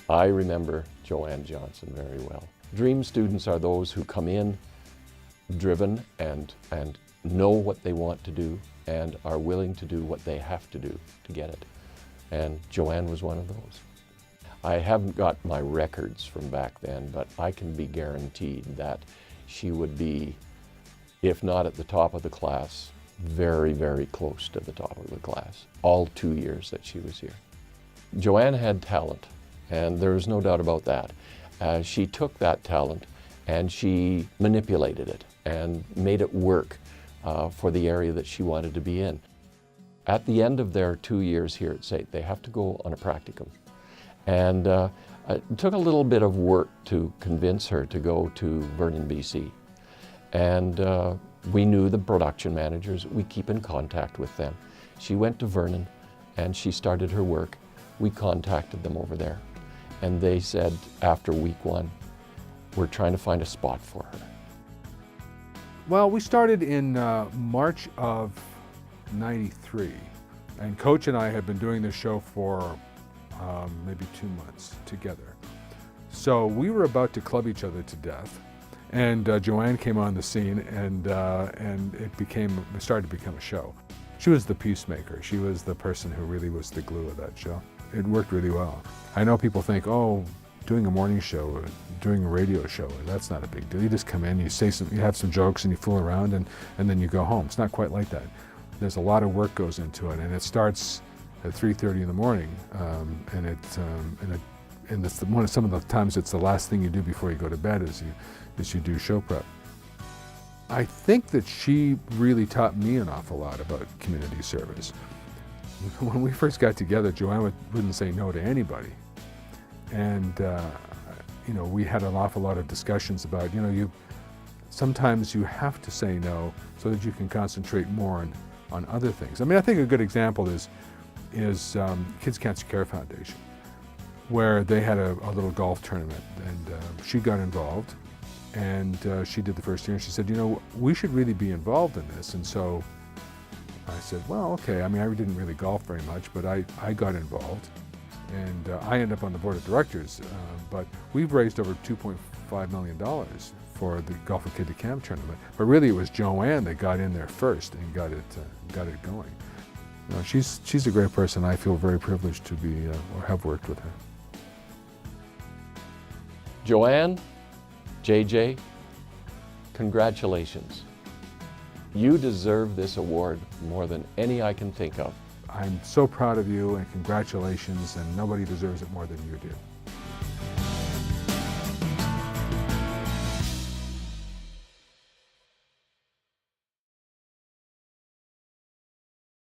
I remember Joanne Johnson very well. Dream students are those who come in driven and know what they want to do and are willing to do what they have to do to get it. And Joanne was one of those. I haven't got my records from back then, but I can be guaranteed that she would be, if not at the top of the class, very, very close to the top of the class, all 2 years that she was here. Joanne had talent, and there is no doubt about that. She took that talent and she manipulated it and made it work for the area that she wanted to be in. At the end of their 2 years here at SAIT, they have to go on a practicum. And it took a little bit of work to convince her to go to Vernon, BC. And we knew the production managers. We keep in contact with them. She went to Vernon and she started her work. We contacted them over there. And they said after week 1, we're trying to find a spot for her. Well, we started in March of '93. And Coach and I had been doing this show for maybe 2 months together. So we were about to club each other to death. And Joanne came on the scene and it started to become a show. She was the peacemaker. She was the person who really was the glue of that show. It worked really well. I know people think, oh, doing a morning show or doing a radio show, that's not a big deal. You just come in, you say some, you have some jokes and you fool around and then you go home. It's not quite like that. There's a lot of work goes into it, and it starts at 3:30 in the morning, and some of the times it's the last thing you do before you go to bed is you do show prep. I think that she really taught me an awful lot about community service. When we first got together, Joanne wouldn't say no to anybody, and we had an awful lot of discussions about sometimes you have to say no so that you can concentrate more on other things. I mean, I think a good example is Kids Cancer Care Foundation, where they had a little golf tournament, and she got involved, and she did the first year, and she said, we should really be involved in this. And so I said, well, okay. I mean, I didn't really golf very much, but I got involved, and I ended up on the board of directors. But we've raised over $2.5 million for the Golf with Kid to Camp tournament. But really, it was Joanne that got in there first and got it going. She's a great person. I feel very privileged to be or have worked with her. Joanne, JJ, congratulations. You deserve this award more than any I can think of. I'm so proud of you, and congratulations, and nobody deserves it more than you do.